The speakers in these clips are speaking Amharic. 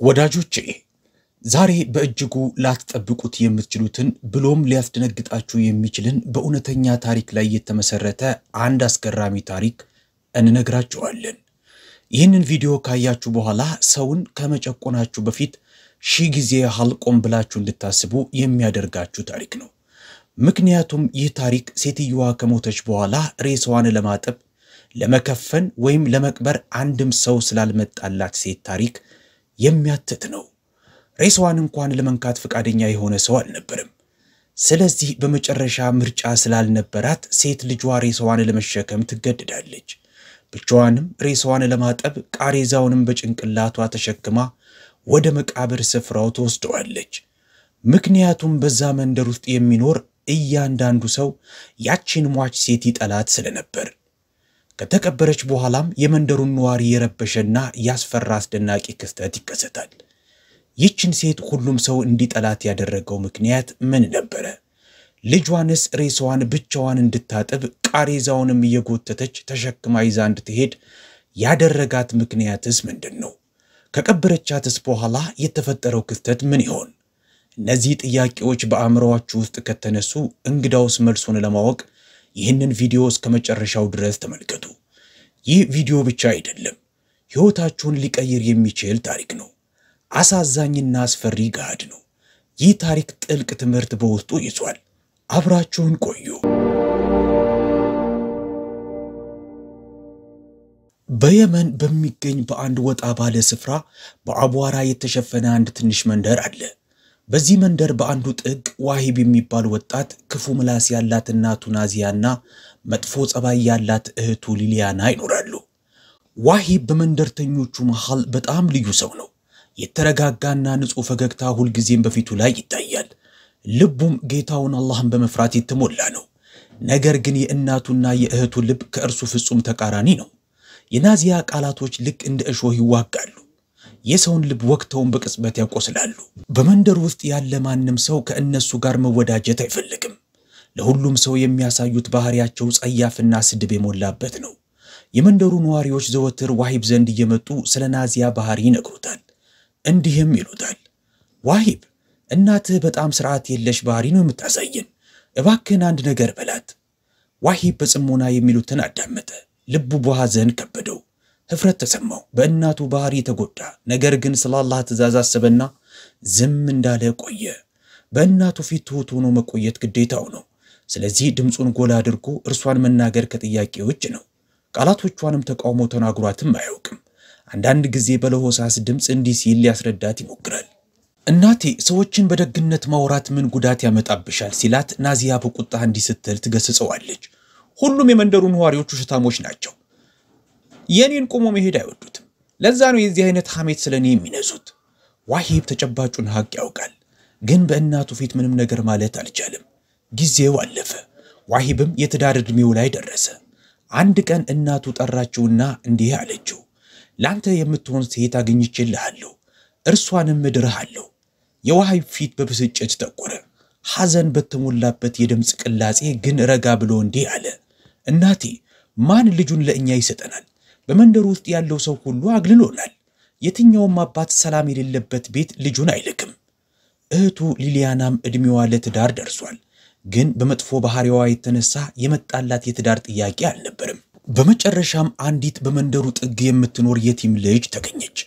ወዳጆቼ ዛሬ በእጅጉ ላትጠብቁት የምትችሉትን ብሎም ሊያስደነግጣችሁ የሚችልን በእውነተኛ ታሪክ ላይ የተመሰረተ አንድ አስገራሚ ታሪክ እንነግራችኋለን። ይህንን ቪዲዮ ካያችሁ በኋላ ሰውን ከመጨቆናችሁ በፊት ሺህ ጊዜ ቆም ብላችሁ እንድታስቡ የሚያደርጋችሁ ታሪክ ነው። ምክንያቱም ይህ ታሪክ ሴትየዋ ከሞተች በኋላ ሬሳዋን ለማጠብ ለመከፈን ወይም ለመቅበር አንድም ሰው ስላልመጣላት ሴት ታሪክ የሚያትት ነው። ሬሳዋን እንኳን ለመንካት ፈቃደኛ የሆነ ሰው አልነበረም። ስለዚህ በመጨረሻ ምርጫ ስላልነበራት ሴት ልጇ ሬሳዋን ለመሸከም ትገደዳለች። ብቻዋንም ሬሳዋን ለማጠብ ቃሬዛውንም በጭንቅላቷ ተሸክማ ወደ መቃብር ስፍራው ተወስደዋለች። ምክንያቱም በዛ መንደር ውስጥ የሚኖር እያንዳንዱ ሰው ያቺን ሟች ሴት ይጠላት ስለነበር። ከተቀበረች በኋላም የመንደሩን ነዋሪ የረበሸና ያስፈራ አስደናቂ ክስተት ይከሰታል። ይህችን ሴት ሁሉም ሰው እንዲጠላት ያደረገው ምክንያት ምን ነበረ? ልጇንስ ሬሳዋን ብቻዋን እንድታጠብ ቃሬዛውንም እየጎተተች ተሸክማ ይዛ እንድትሄድ ያደረጋት ምክንያትስ ምንድነው? ከቀበረቻትስ በኋላ የተፈጠረው ክስተት ምን ይሆን? እነዚህ ጥያቄዎች በአእምሮአችሁ ውስጥ ከተነሱ እንግዳውስ መልሱን ለማወቅ ይህንን ቪዲዮ እስከመጨረሻው ድረስ ተመልከቱ። ይህ ቪዲዮ ብቻ አይደለም፣ ሕይወታችሁን ሊቀይር የሚችል ታሪክ ነው። አሳዛኝና አስፈሪ ገሃድ ነው። ይህ ታሪክ ጥልቅ ትምህርት በውስጡ ይዟል። አብራችሁን ቆዩ። በየመን በሚገኝ በአንድ ወጣ ባለ ስፍራ በአቧራ የተሸፈነ አንድ ትንሽ መንደር አለ። በዚህ መንደር በአንዱ ጥግ ዋሂብ የሚባል ወጣት ክፉ ምላስ ያላት እናቱ ናዚያና መጥፎ ጸባይ ያላት እህቱ ሊሊያና ይኖራሉ። ዋሂብ በመንደርተኞቹ መሃል በጣም ልዩ ሰው ነው። የተረጋጋና ንጹህ ፈገግታ ሁልጊዜም በፊቱ ላይ ይታያል። ልቡም ጌታውን አላህን በመፍራት የተሞላ ነው። ነገር ግን የእናቱና የእህቱ ልብ ከእርሱ ፍጹም ተቃራኒ ነው። የናዚያ ቃላቶች ልክ እንደ እሾህ ይዋጋሉ። የሰውን ልብ ወቅተውን በቅጽበት ያቆስላሉ። በመንደር ውስጥ ያለ ማንም ሰው ከእነሱ ጋር መወዳጀት አይፈልግም። ለሁሉም ሰው የሚያሳዩት ባህሪያቸው ጸያፍና ስድብ የሞላበት ነው። የመንደሩ ነዋሪዎች ዘወትር ዋሂብ ዘንድ እየመጡ ስለ ናዚያ ባህሪ ይነግሩታል። እንዲህም ይሉታል፣ ዋሂብ እናትህ በጣም ስርዓት የለሽ ባህሪ ነው የምታሳየን፣ እባክህን አንድ ነገር በላት። ዋሂብ በጽሞና የሚሉትን አዳመጠ። ልቡ በሐዘን ከበደው። ህፍረት ተሰማው። በእናቱ ባህሪ ተጎዳ። ነገር ግን ስለ አላህ ትእዛዝ አሰበና ዝም እንዳለ ቆየ። በእናቱ ፊት ትሁት ሆኖ መቆየት ግዴታው ነው። ስለዚህ ድምፁን ጎላ አድርጎ እርሷን መናገር ከጥያቄ ውጭ ነው። ቃላቶቿንም ተቃውሞ ተናግሯትም አያውቅም። አንዳንድ ጊዜ በለሆሳስ ድምፅ እንዲህ ሲል ሊያስረዳት ይሞክራል። እናቴ ሰዎችን በደግነት ማውራት ምን ጉዳት ያመጣብሻል ሲላት ናዚያ በቁጣ እንዲህ ስትል ትገስጸዋለች። ሁሉም የመንደሩ ነዋሪዎች ውሸታሞች ናቸው። የኔን ቆሞ መሄድ አይወዱትም። ለዛ ነው የዚህ አይነት ሐሜት ስለኔ የሚነዙት። ዋሂብ ተጨባጩን ሐቅ ያውቃል፣ ግን በእናቱ ፊት ምንም ነገር ማለት አልቻለም። ጊዜው አለፈ። ዋሂብም የትዳር ዕድሜው ላይ ደረሰ። አንድ ቀን እናቱ ጠራችውና እንዲህ አለችው፣ ላንተ የምትሆን ሴት አግኝቼልሃለሁ፣ እርሷንም እድርሃለሁ። የዋሂብ ፊት በብስጭት ጠቆረ። ሐዘን በተሞላበት የድምፅ ቅላጼ ግን ረጋ ብሎ እንዲህ አለ፣ እናቴ ማን ልጁን ለእኛ ይሰጠናል? በመንደሩ ውስጥ ያለው ሰው ሁሉ አግልሎናል። የትኛውም አባት ሰላም የሌለበት ቤት ልጁን አይልክም። እህቱ ሊሊያናም ዕድሜዋ ለትዳር ደርሷል፣ ግን በመጥፎ ባህሪዋ የተነሳ የመጣላት የትዳር ጥያቄ አልነበረም። በመጨረሻም አንዲት በመንደሩ ጥግ የምትኖር የቲም ልጅ ተገኘች።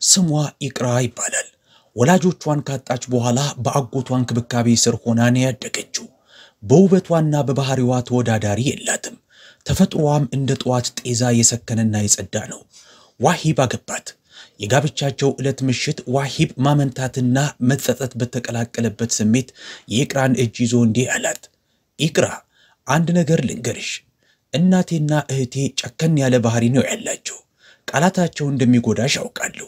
ስሟ ኢቅራ ይባላል። ወላጆቿን ካጣች በኋላ በአጎቷ እንክብካቤ ስር ሆና ነው ያደገችው። በውበቷና በባህሪዋ ተወዳዳሪ የላትም። ተፈጥሮዋም እንደ ጠዋት ጤዛ የሰከነና የጸዳ ነው። ዋሂብ አገባት። የጋብቻቸው ዕለት ምሽት ዋሂብ ማመንታትና መጸጸት በተቀላቀለበት ስሜት የኢቅራን እጅ ይዞ እንዲህ አላት፣ ኢቅራ አንድ ነገር ልንገርሽ፣ እናቴና እህቴ ጨከን ያለ ባህሪ ነው ያላቸው። ቃላታቸው እንደሚጎዳሽ አውቃለሁ፣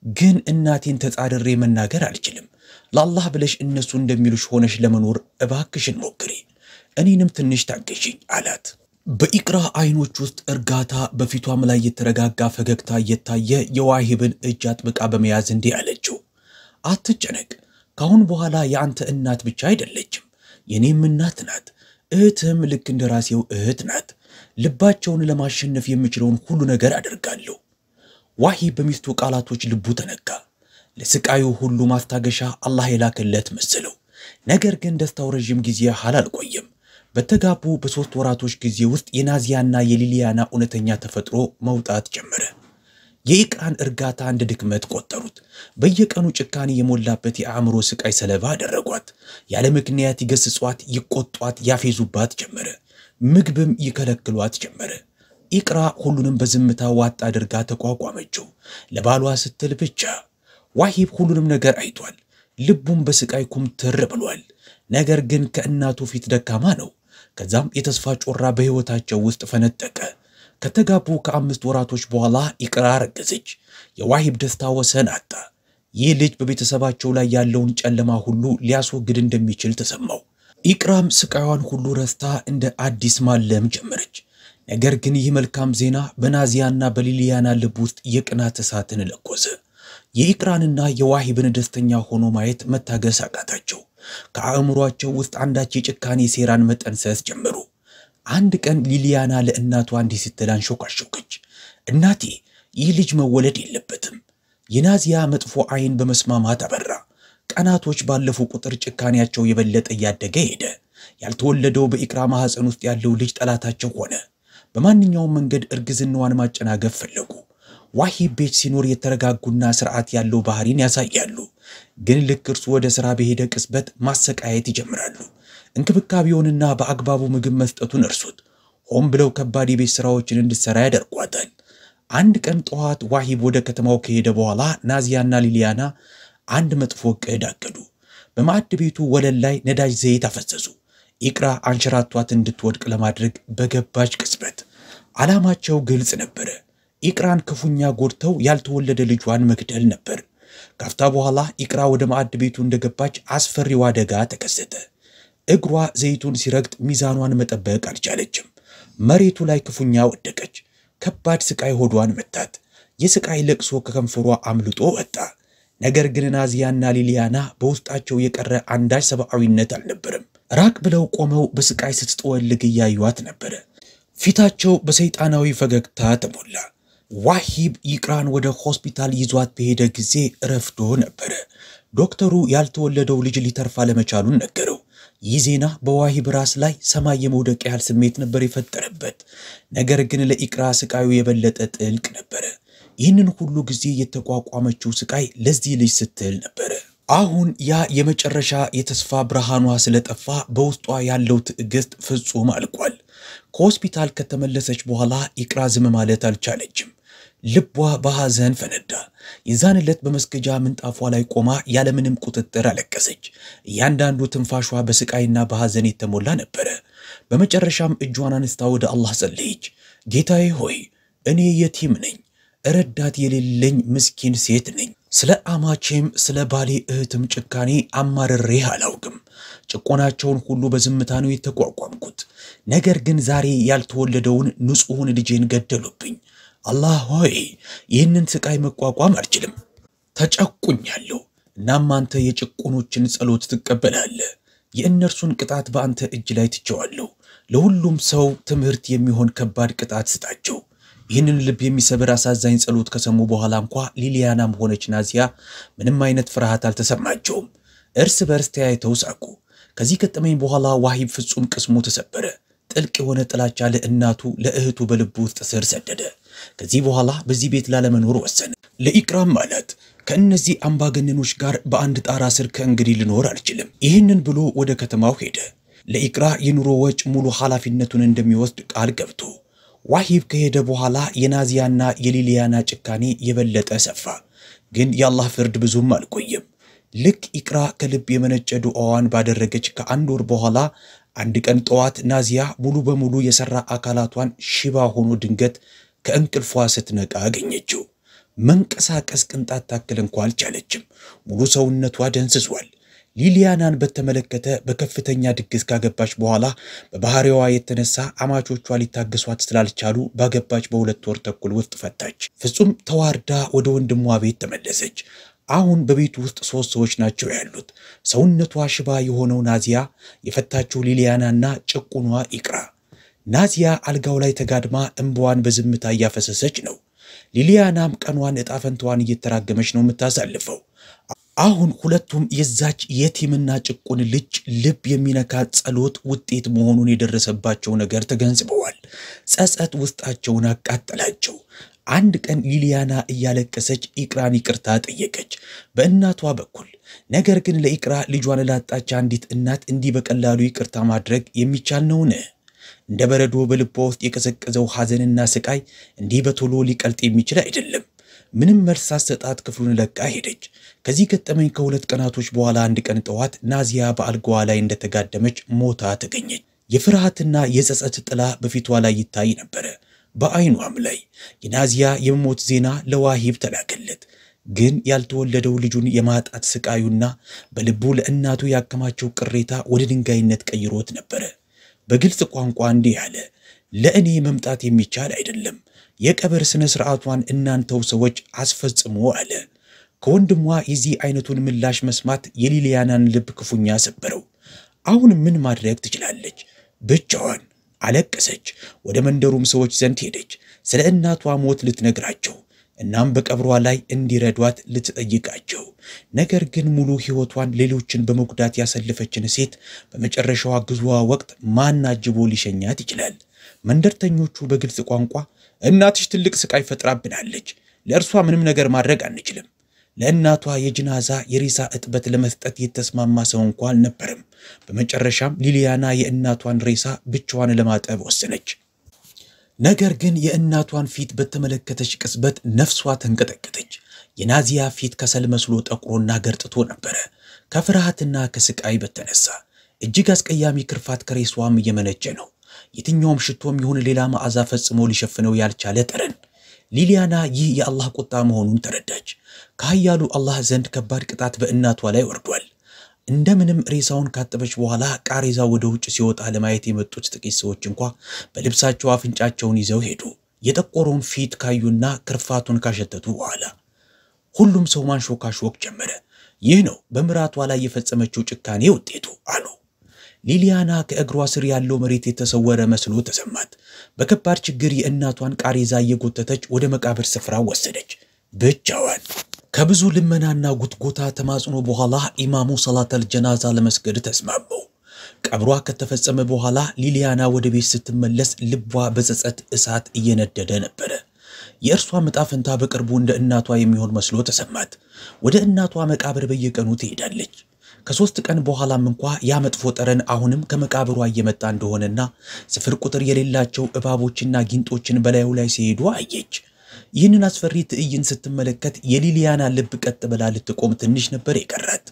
ግን እናቴን ተጻድሬ መናገር አልችልም። ለአላህ ብለሽ እነሱ እንደሚሉሽ ሆነሽ ለመኖር እባክሽን ሞክሪ፣ እኔንም ትንሽ ታገሺኝ አላት። በኢቅራ አይኖች ውስጥ እርጋታ፣ በፊቷም ላይ የተረጋጋ ፈገግታ እየታየ የዋሂብን እጅ አጥብቃ በመያዝ እንዲህ አለችው፣ አትጨነቅ፣ ካሁን በኋላ የአንተ እናት ብቻ አይደለችም፣ የኔም እናት ናት። እህትም ልክ እንደራሴው እህት ናት። ልባቸውን ለማሸነፍ የምችለውን ሁሉ ነገር አደርጋለሁ። ዋሂብ በሚስቱ ቃላቶች ልቡ ተነካ። ለስቃዩ ሁሉ ማስታገሻ አላህ የላከለት መሰለው። ነገር ግን ደስታው ረጅም ጊዜ አልቆየም። በተጋቡ በ3 ወራቶች ጊዜ ውስጥ የናዚያና የሊሊያና እውነተኛ ተፈጥሮ መውጣት ጀመረ። የኢቅራን እርጋታ እንደ ድክመት ቆጠሩት። በየቀኑ ጭካኔ የሞላበት የአእምሮ ስቃይ ሰለባ አደረጓት። ያለ ምክንያት ይገስጿት፣ ይቆጧት፣ ያፌዙባት ጀመረ። ምግብም ይከለክሏት ጀመረ። ኢቅራ ሁሉንም በዝምታ ዋጥ አድርጋ ተቋቋመችው፣ ለባሏ ስትል ብቻ። ዋሂብ ሁሉንም ነገር አይቷል። ልቡም በስቃይ ኩምትር ብሏል። ነገር ግን ከእናቱ ፊት ደካማ ነው። ከዛም የተስፋ ጮራ በህይወታቸው ውስጥ ፈነጠቀ። ከተጋቡ ከ5 ወራቶች በኋላ ኢቅራ ረገዘች። የዋሂብ ደስታ ወሰን አጣ። ይህ ልጅ በቤተሰባቸው ላይ ያለውን ጨለማ ሁሉ ሊያስወግድ እንደሚችል ተሰማው። ኢቅራም ስቃዩን ሁሉ ረስታ እንደ አዲስ ማለም ጀመረች። ነገር ግን ይህ መልካም ዜና በናዚያና በሊሊያና ልብ ውስጥ የቅናት እሳትን ለኮሰ። የኢቅራንና የዋሂብን ደስተኛ ሆኖ ማየት መታገስ አቃታቸው። ከአእምሯቸው ውስጥ አንዳች የጭካኔ ሴራን መጠንሰስ ጀመሩ። አንድ ቀን ሊሊያና ለእናቷ እንዲህ ስትል አንሾካሾከች። እናቴ፣ ይህ ልጅ መወለድ የለበትም። የናዚያ መጥፎ አይን በመስማማት አበራ። ቀናቶች ባለፉ ቁጥር ጭካኔያቸው የበለጠ እያደገ ሄደ። ያልተወለደው በኢቅራ ማህፀን ውስጥ ያለው ልጅ ጠላታቸው ሆነ። በማንኛውም መንገድ እርግዝናዋን ማጨናገፍ ፈለጉ። ዋሂብ ቤት ሲኖር የተረጋጉና ስርዓት ያለው ባህሪን ያሳያሉ። ግን ልክ እርሱ ወደ ሥራ በሄደ ቅጽበት ማሰቃየት ይጀምራሉ። እንክብካቤውንና በአግባቡ ምግብ መስጠቱን እርሱት። ሆን ብለው ከባድ የቤት ሥራዎችን እንድትሰራ ያደርጓታል። አንድ ቀን ጠዋት ዋሂብ ወደ ከተማው ከሄደ በኋላ ናዚያና ሊሊያና አንድ መጥፎ ዕቅድ አቀዱ። በማዕድ ቤቱ ወለል ላይ ነዳጅ ዘይት አፈሰሱ። ኢቅራ አንሸራቷት እንድትወድቅ ለማድረግ በገባች ቅጽበት ዓላማቸው ግልጽ ነበር። ኢቅራን ክፉኛ ጎድተው ያልተወለደ ልጇን መግደል ነበር። ካፍታ በኋላ ኢቅራ ወደ ማዕድ ቤቱ እንደገባች አስፈሪው አደጋ ተከሰተ። እግሯ ዘይቱን ሲረግጥ ሚዛኗን መጠበቅ አልቻለችም። መሬቱ ላይ ክፉኛ ወደቀች። ከባድ ስቃይ ሆዷን መታት። የስቃይ ለቅሶ ከከንፈሯ አምልጦ ወጣ። ነገር ግን ናዚያና ሊሊያና በውስጣቸው የቀረ አንዳች ሰብአዊነት አልነበረም። ራቅ ብለው ቆመው በስቃይ ስትጠወልግ እያዩዋት ነበር። ፊታቸው በሰይጣናዊ ፈገግታ ተሞላ። ዋሂብ ኢቅራን ወደ ሆስፒታል ይዟት በሄደ ጊዜ ረፍዶ ነበር። ዶክተሩ ያልተወለደው ልጅ ሊተርፋ ለመቻሉን ነገረው። ይህ ዜና በዋሂብ ራስ ላይ ሰማይ የመውደቅ ያህል ስሜት ነበር የፈጠረበት። ነገር ግን ለኢቅራ ስቃዩ የበለጠ ጥልቅ ነበር። ይህንን ሁሉ ጊዜ የተቋቋመችው ስቃይ ለዚህ ልጅ ስትል ነበር። አሁን ያ የመጨረሻ የተስፋ ብርሃኗ ስለጠፋ በውስጧ ያለው ትዕግስት ፍጹም አልቋል። ከሆስፒታል ከተመለሰች በኋላ ኢቅራ ዝም ማለት አልቻለችም። ልቧ በሐዘን ፈነዳ። የዛን ዕለት በመስገጃ ምንጣፏ ላይ ቆማ ያለምንም ቁጥጥር አለቀሰች። እያንዳንዱ ትንፋሿ በስቃይና በሐዘን የተሞላ ነበር። በመጨረሻም እጇን አንስታ ወደ አላህ ጸለየች። ጌታዬ ሆይ፣ እኔ የቲም ነኝ፣ ረዳት የሌለኝ ምስኪን ሴት ነኝ። ስለ አማቼም ስለ ባሌ እህትም ጭካኔ አማርሬህ አላውቅም። ጭቆናቸውን ሁሉ በዝምታ ነው የተቋቋምኩት። ነገር ግን ዛሬ ያልተወለደውን ንጹሑን ልጄን ገደሉብኝ። አላህ ሆይ፣ ይህንን ስቃይ መቋቋም አልችልም። ተጨቁኛለሁ። እናም አንተ የጭቁኖችን ጸሎት ትቀበላለህ። የእነርሱን ቅጣት በአንተ እጅ ላይ ትቸዋለሁ። ለሁሉም ሰው ትምህርት የሚሆን ከባድ ቅጣት ስጣቸው። ይህንን ልብ የሚሰብር አሳዛኝ ጸሎት ከሰሙ በኋላ እንኳ ሊሊያናም ሆነች ናዚያ ምንም አይነት ፍርሃት አልተሰማቸውም። እርስ በርስ ተያይተው ሳቁ። ከዚህ ገጠመኝ በኋላ ዋሂብ ፍጹም ቅስሙ ተሰበረ። ጥልቅ የሆነ ጥላቻ ለእናቱ ለእህቱ በልቡ ውስጥ ስር ሰደደ። ከዚህ በኋላ በዚህ ቤት ላለመኖር ወሰነ። ለኢቅራም ማለት ከእነዚህ አምባገነኖች ጋር በአንድ ጣራ ስር ከእንግዲህ ልኖር አልችልም። ይህንን ብሎ ወደ ከተማው ሄደ። ለኢቅራ የኑሮ ወጭ ሙሉ ኃላፊነቱን እንደሚወስድ ቃል ገብቶ ዋሂብ ከሄደ በኋላ የናዚያና የሊሊያና ጭካኔ የበለጠ ሰፋ። ግን የአላህ ፍርድ ብዙም አልቆየም። ልክ ኢቅራ ከልብ የመነጨ ዱዓዋን ባደረገች ከአንድ ወር በኋላ አንድ ቀን ጠዋት ናዚያ ሙሉ በሙሉ የሰራ አካላቷን ሽባ ሆኖ ድንገት ከእንቅልፏ ስትነቃ አገኘችው። መንቀሳቀስ ቅንጣት ታክል እንኳን አልቻለችም። ሙሉ ሰውነቷ ደንዝዟል። ሊሊያናን በተመለከተ በከፍተኛ ድግስ ካገባች በኋላ በባህሪዋ የተነሳ አማቾቿ ሊታገሷት ስላልቻሉ ባገባች በ2 ወር ተኩል ውስጥ ፈታች። ፍጹም ተዋርዳ ወደ ወንድሟ ቤት ተመለሰች። አሁን በቤቱ ውስጥ 3 ሰዎች ናቸው ያሉት። ሰውነቷ ሽባ የሆነው ናዚያ፣ የፈታችው ሊሊያናና ጭቁኗ ኢቅራ። ናዚያ አልጋው ላይ ተጋድማ እንባዋን በዝምታ እያፈሰሰች ነው። ሊሊያናም ቀኗን እጣ ፈንታዋን እየተራገመች ነው የምታሳልፈው። አሁን ሁለቱም የዛች የቲምና ጭቁን ልጅ ልብ የሚነካ ጸሎት ውጤት መሆኑን የደረሰባቸው ነገር ተገንዝበዋል። ጸጸት ውስጣቸውን አቃጠላቸው። አንድ ቀን ሊሊያና እያለቀሰች ኢቅራን ይቅርታ ጠየቀች በእናቷ በኩል። ነገር ግን ለኢቅራ ልጇን ላጣች አንዲት እናት እንዲህ በቀላሉ ይቅርታ ማድረግ የሚቻል ነውን? እንደ በረዶ በልቧ ውስጥ የቀዘቀዘው ሐዘንና ስቃይ እንዲህ በቶሎ ሊቀልጥ የሚችል አይደለም። ምንም መልስ ሳትሰጣት ክፍሉን ለቃ ሄደች። ከዚህ ገጠመኝ ከሁለት ቀናቶች በኋላ አንድ ቀን ጠዋት ናዚያ በአልጋዋ ላይ እንደተጋደመች ሞታ ተገኘች። የፍርሃትና የጸጸት ጥላ በፊቷ ላይ ይታይ ነበር። በአይኗም ላይ የናዚያ የሞት ዜና ለዋሂብ ተላከለት። ግን ያልተወለደው ልጁን የማጣት ስቃዩና በልቡ ለእናቱ ያከማቸው ቅሬታ ወደ ድንጋይነት ቀይሮት ነበር። በግልጽ ቋንቋ እንዲህ አለ፣ ለእኔ መምጣት የሚቻል አይደለም። የቀብር ስነ ስርዓቷን እናንተው ሰዎች አስፈጽሙ አለ። ከወንድሟ የዚህ አይነቱን ምላሽ መስማት የሊሊያናን ልብ ክፉኛ ሰበረው። አሁን ምን ማድረግ ትችላለች? ብቻዋን አለቀሰች። ወደ መንደሩም ሰዎች ዘንድ ሄደች። ስለ እናቷ ሞት ልትነግራቸው እናም በቀብሯ ላይ እንዲረዷት ልትጠይቃቸው። ነገር ግን ሙሉ ህይወቷን ሌሎችን በመጉዳት ያሰለፈችን ሴት በመጨረሻዋ ግዙዋ ወቅት ማን አጅቦ ሊሸኛት ይችላል? መንደርተኞቹ በግልጽ ቋንቋ እናትሽ ትልቅ ስቃይ ፈጥራብናለች፣ ለእርሷ ምንም ነገር ማድረግ አንችልም። ለእናቷ የጅናዛ የሬሳ እጥበት ለመስጠት የተስማማ ሰው እንኳን አልነበረም። በመጨረሻም ሊሊያና የእናቷን ሬሳ ብቻዋን ለማጠብ ወሰነች። ነገር ግን የእናቷን ፊት በተመለከተች ቅጽበት ነፍሷ ተንቀጠቀጠች። የናዚያ ፊት ከሰል መስሎ ጠቁሮና ገርጥቶ ነበር። ከፍርሃትና ከስቃይ በተነሳ እጅግ አስቀያሚ ክርፋት ከሬሷም እየመነጨ ነው። የትኛውም ሽቶም ይሁን ሌላ መዓዛ ፈጽሞ ሊሸፍነው ያልቻለ ጠረን። ሊሊያና ይህ የአላህ ቁጣ መሆኑን ተረዳች። ከኃያሉ አላህ ዘንድ ከባድ ቅጣት በእናቷ ላይ ወርዷል። እንደምንም ሬሳውን ካጠበች በኋላ ቃሬዛው ወደ ውጭ ሲወጣ ለማየት የመጡት ጥቂት ሰዎች እንኳን በልብሳቸው አፍንጫቸውን ይዘው ሄዱ። የጠቆረውን ፊት ካዩና ክርፋቱን ካሸተቱ በኋላ ሁሉም ሰው ማንሾካሾክ ጀመረ። ይህ ነው በምራቷ ላይ የፈጸመችው ጭካኔ ውጤቱ አሉ። ሊሊያና ከእግሯ ስር ያለው መሬት የተሰወረ መስሎ ተሰማት። በከባድ ችግር የእናቷን ቃሬዛ እየጎተተች ወደ መቃብር ስፍራ ወሰደች ብቻዋን። ከብዙ ልመናና ጉትጎታ ተማጽኖ በኋላ ኢማሙ ሰላተል ጀናዛ ለመስገድ ተስማሙ። ቀብሯ ከተፈጸመ በኋላ ሊሊያና ወደ ቤት ስትመለስ ልቧ በጸጸት እሳት እየነደደ ነበር። የእርሷ መጣፈንታ በቅርቡ እንደ እናቷ የሚሆን መስሎ ተሰማት። ወደ እናቷ መቃብር በየቀኑ ትሄዳለች። ከ3 ቀን በኋላም እንኳን ያ መጥፎ ጠረን አሁንም ከመቃብሯ እየመጣ እንደሆነና ስፍር ቁጥር የሌላቸው እባቦችና ጊንጦችን በላዩ ላይ ሲሄዱ አየች። ይህንን አስፈሪ ትዕይንት ስትመለከት የሊሊያና ልብ ቀጥ ብላ ልትቆም ትንሽ ነበር የቀራት።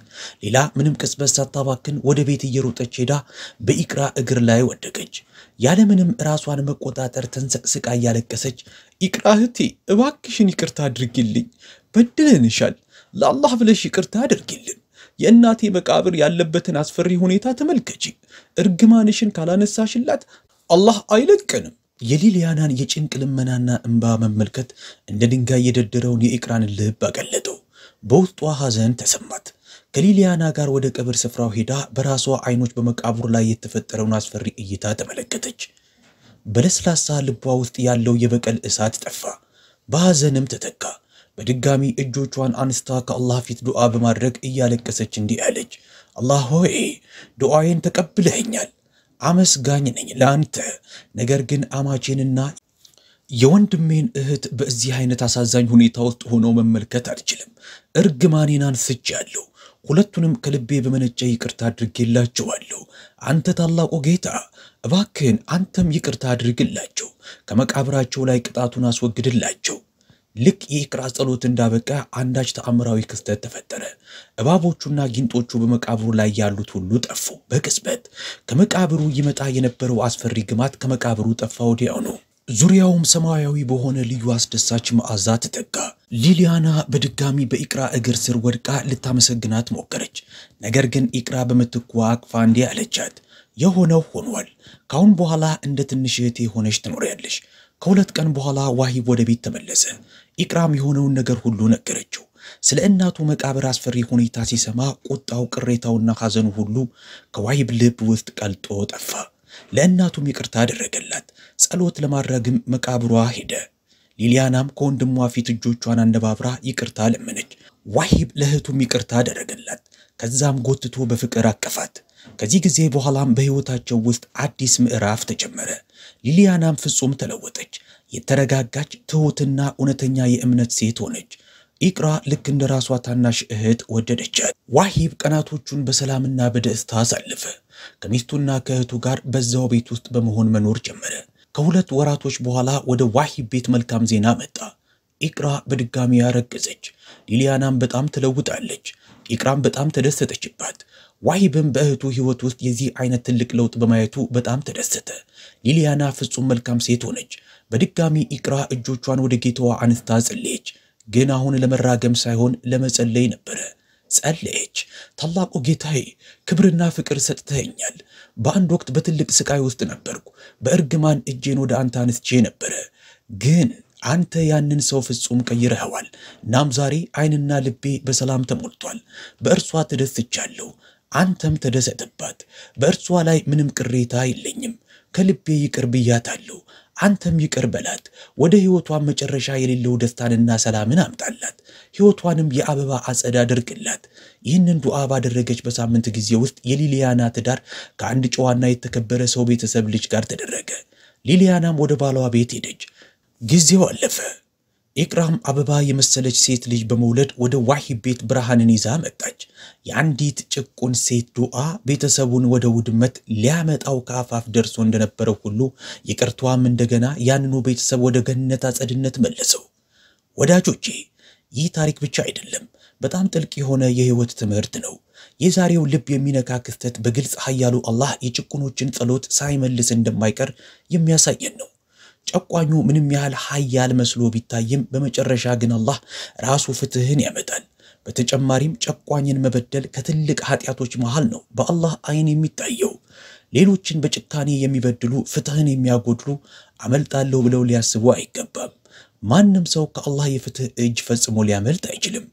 ሌላ ምንም ቅጽበት ሳታባክን ወደ ቤት እየሮጠች ሄዳ በኢቅራ እግር ላይ ወደቀች። ያለምንም ራሷን መቆጣጠር ተንሰቅስቃ ያለቀሰች፣ ኢቅራ እህቴ እባክሽን ይቅርታ አድርጊልኝ፣ በድለንሻል፣ ለአላህ ብለሽ ይቅርታ አድርጊልን። የእናቴ መቃብር ያለበትን አስፈሪ ሁኔታ ተመልከቺ። እርግማንሽን ካላነሳሽላት አላህ አይለቀንም። የሊሊያናን የጭንቅ ልመናና እንባ መመልከት እንደ ድንጋይ የደደረውን የኢቅራን ልብ አቀለጠው። በውስጧ ሐዘን ተሰማት። ከሊሊያና ጋር ወደ ቀብር ስፍራው ሄዳ በራሷ አይኖች በመቃብሩ ላይ የተፈጠረውን አስፈሪ እይታ ተመለከተች። በለስላሳ ልቧ ውስጥ ያለው የበቀል እሳት ጠፋ፣ በሐዘንም ተተካ። በድጋሚ እጆቿን አንስታ ከአላህ ፊት ዱዓ በማድረግ እያለቀሰች እንዲህ አለች፣ አላህ ሆይ ዱዓዬን ተቀብለኸኛል፣ አመስጋኝ ነኝ ለአንተ። ነገር ግን አማቼንና የወንድሜን እህት በዚህ አይነት አሳዛኝ ሁኔታ ውስጥ ሆኖ መመልከት አልችልም። እርግማኔን አንስቻለሁ። ሁለቱንም ከልቤ በመነጨ ይቅርታ አድርጌላቸዋለሁ። አንተ ታላቁ ጌታ እባክህን አንተም ይቅርታ አድርግላቸው፣ ከመቃብራቸው ላይ ቅጣቱን አስወግድላቸው። ልክ የኢቅራ ጸሎት እንዳበቃ አንዳች ተአምራዊ ክስተት ተፈጠረ። እባቦቹና ጊንጦቹ በመቃብሩ ላይ ያሉት ሁሉ ጠፉ። በቅጽበት ከመቃብሩ ይመጣ የነበረው አስፈሪ ግማት ከመቃብሩ ጠፋ ወዲያውኑ። ዙሪያውም ሰማያዊ በሆነ ልዩ አስደሳች መዓዛ ተተካ። ሊሊያና በድጋሚ በኢቅራ እግር ስር ወድቃ ልታመሰግናት ሞከረች። ነገር ግን ኢቅራ በምትኩ አቅፋ እንዲህ አለቻት፣ የሆነው ሆኗል። ካሁን በኋላ እንደ ትንሽ እህቴ ሆነሽ ትኖሪያለሽ። ከሁለት ቀን በኋላ ዋሂብ ወደ ቤት ተመለሰ። ኢቅራም የሆነውን ነገር ሁሉ ነገረችው። ስለ እናቱ መቃብር አስፈሪ ሁኔታ ሲሰማ ቁጣው፣ ቅሬታውና ሐዘኑ ሁሉ ከዋሂብ ልብ ውስጥ ቀልጦ ጠፋ። ለእናቱም ይቅርታ አደረገላት። ጸሎት ለማድረግም መቃብሯ ሄደ። ሊሊያናም ከወንድሟ ፊት እጆቿን አንደባብራ ይቅርታ ለመነች። ዋሂብ ለእህቱም ይቅርታ አደረገላት። ከዛም ጎትቶ በፍቅር አቀፋት። ከዚህ ጊዜ በኋላም በህይወታቸው ውስጥ አዲስ ምዕራፍ ተጀመረ። ሊሊያናም ፍጹም ተለወጠች። የተረጋጋች ትሁትና እውነተኛ የእምነት ሴት ሆነች። ኢቅራ ልክ እንደ ራሷ ታናሽ እህት ወደደቻት። ዋሂብ ቀናቶቹን በሰላምና በደስታ አሳለፈ። ከሚስቱና ከእህቱ ጋር በዛው ቤት ውስጥ በመሆን መኖር ጀመረ። ከሁለት ወራቶች በኋላ ወደ ዋሂብ ቤት መልካም ዜና መጣ። ኢቅራ በድጋሚ ያረገዘች። ሊሊያናም በጣም ተለውጣለች። ኢቅራም በጣም ተደሰተችባት። ዋሂብም በእህቱ ህይወት ውስጥ የዚህ አይነት ትልቅ ለውጥ በማየቱ በጣም ተደሰተ። ሊሊያና ፍጹም መልካም ሴት ሆነች። በድጋሚ ኢቅራ እጆቿን ወደ ጌታዋ አንስታ ጸለየች። ግን አሁን ለመራገም ሳይሆን ለመጸለይ ነበረ። ጸለየች። ታላቁ ጌታዬ ክብርና ፍቅር ሰጥተኸኛል። በአንድ ወቅት በትልቅ ስቃይ ውስጥ ነበርኩ። በእርግማን እጄን ወደ አንተ አንስቼ ነበረ። ግን አንተ ያንን ሰው ፍጹም ቀይረኸዋል። እናም ዛሬ ዓይንና ልቤ በሰላም ተሞልቷል። በእርሷ ተደስቻለሁ። አንተም ተደሰተባት። በእርሷ ላይ ምንም ቅሬታ የለኝም። ከልቤ ይቅር ብያታለሁ። አንተም ይቅር በላት። ወደ ህይወቷ መጨረሻ የሌለው ደስታንና ሰላምን አምጣላት። ህይወቷንም የአበባ አጸዳ አድርግላት። ይህንን ዱዓ ባደረገች በሳምንት ጊዜ ውስጥ የሊሊያና ትዳር ከአንድ ጨዋና የተከበረ ሰው ቤተሰብ ልጅ ጋር ተደረገ። ሊሊያናም ወደ ባሏ ቤት ሄደች። ጊዜው አለፈ። ኢቅራም አበባ የመሰለች ሴት ልጅ በመውለድ ወደ ዋሂብ ቤት ብርሃንን ይዛ መጣች። የአንዲት ጭቁን ሴት ዱዓ ቤተሰቡን ወደ ውድመት ሊያመጣው ከአፋፍ ደርሶ እንደነበረው ሁሉ ይቅርቷም እንደገና ያንኑ ቤተሰብ ወደ ገነት አጸድነት መለሰው። ወዳጆቼ ይህ ታሪክ ብቻ አይደለም፣ በጣም ጥልቅ የሆነ የህይወት ትምህርት ነው። የዛሬው ልብ የሚነካ ክስተት በግልጽ ኃያሉ አላህ የጭቁኖችን ጸሎት ሳይመልስ እንደማይቀር የሚያሳየን ነው። ጨቋኙ ምንም ያህል ኃያል መስሎ ቢታይም በመጨረሻ ግን አላህ ራሱ ፍትህን ያመጣል። በተጨማሪም ጨቋኝን መበደል ከትልቅ ኃጢያቶች መሃል ነው በአላህ አይን የሚታየው። ሌሎችን በጭካኔ የሚበድሉ ፍትህን የሚያጎድሉ አመልጣለሁ ብለው ሊያስቡ አይገባም። ማንም ሰው ከአላህ የፍትህ እጅ ፈጽሞ ሊያመልጥ አይችልም።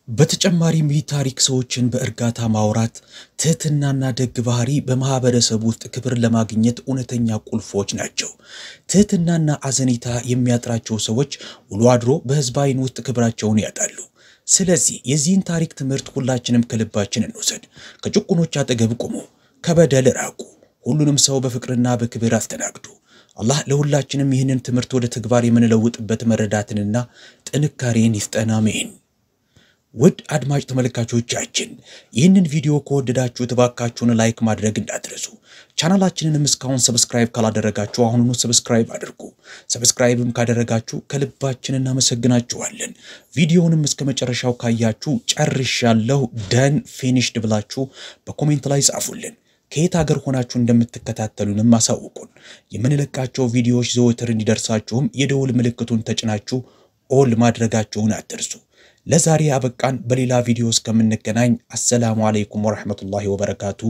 በተጨማሪም ይህ ታሪክ ሰዎችን በእርጋታ ማውራት፣ ትህትናና ደግ ባህሪ በማህበረሰብ ውስጥ ክብር ለማግኘት እውነተኛ ቁልፎች ናቸው። ትህትናና አዘኔታ የሚያጥራቸው ሰዎች ውሎ አድሮ በህዝብ አይን ውስጥ ክብራቸውን ያጣሉ። ስለዚህ የዚህን ታሪክ ትምህርት ሁላችንም ከልባችን እንውሰድ። ከጭቁኖች አጠገብ ቁሙ፣ ከበደል ራቁ፣ ሁሉንም ሰው በፍቅርና በክብር አስተናግዱ። አላህ ለሁላችንም ይህንን ትምህርት ወደ ተግባር የምንለውጥበት መረዳትንና ጥንካሬን ይስጠን። አሜን። ውድ አድማጭ ተመልካቾቻችን ይህንን ቪዲዮ ከወደዳችሁ ተባካችሁን ላይክ ማድረግ እንዳትረሱ። ቻናላችንንም እስካሁን ሰብስክራይብ ካላደረጋችሁ አሁኑኑ ሰብስክራይብ አድርጉ። ሰብስክራይብም ካደረጋችሁ ከልባችን እናመሰግናችኋለን። ቪዲዮውንም እስከመጨረሻው ካያችሁ ጨርሻለሁ ደን ፊኒሽድ ብላችሁ በኮሜንት ላይ ጻፉልን። ከየት ሀገር ሆናችሁ እንደምትከታተሉንም አሳውቁን። የምንለቃቸው ቪዲዮዎች ዘወትር እንዲደርሳችሁም የደውል ምልክቱን ተጭናችሁ ኦል ማድረጋችሁን አትርሱ። ለዛሬ አበቃን። በሌላ ቪዲዮ እስከምንገናኝ አሰላሙ አለይኩም ወራህመቱላሂ ወበረካቱ።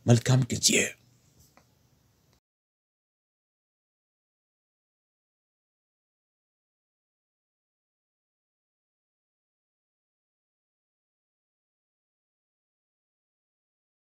መልካም ጊዜ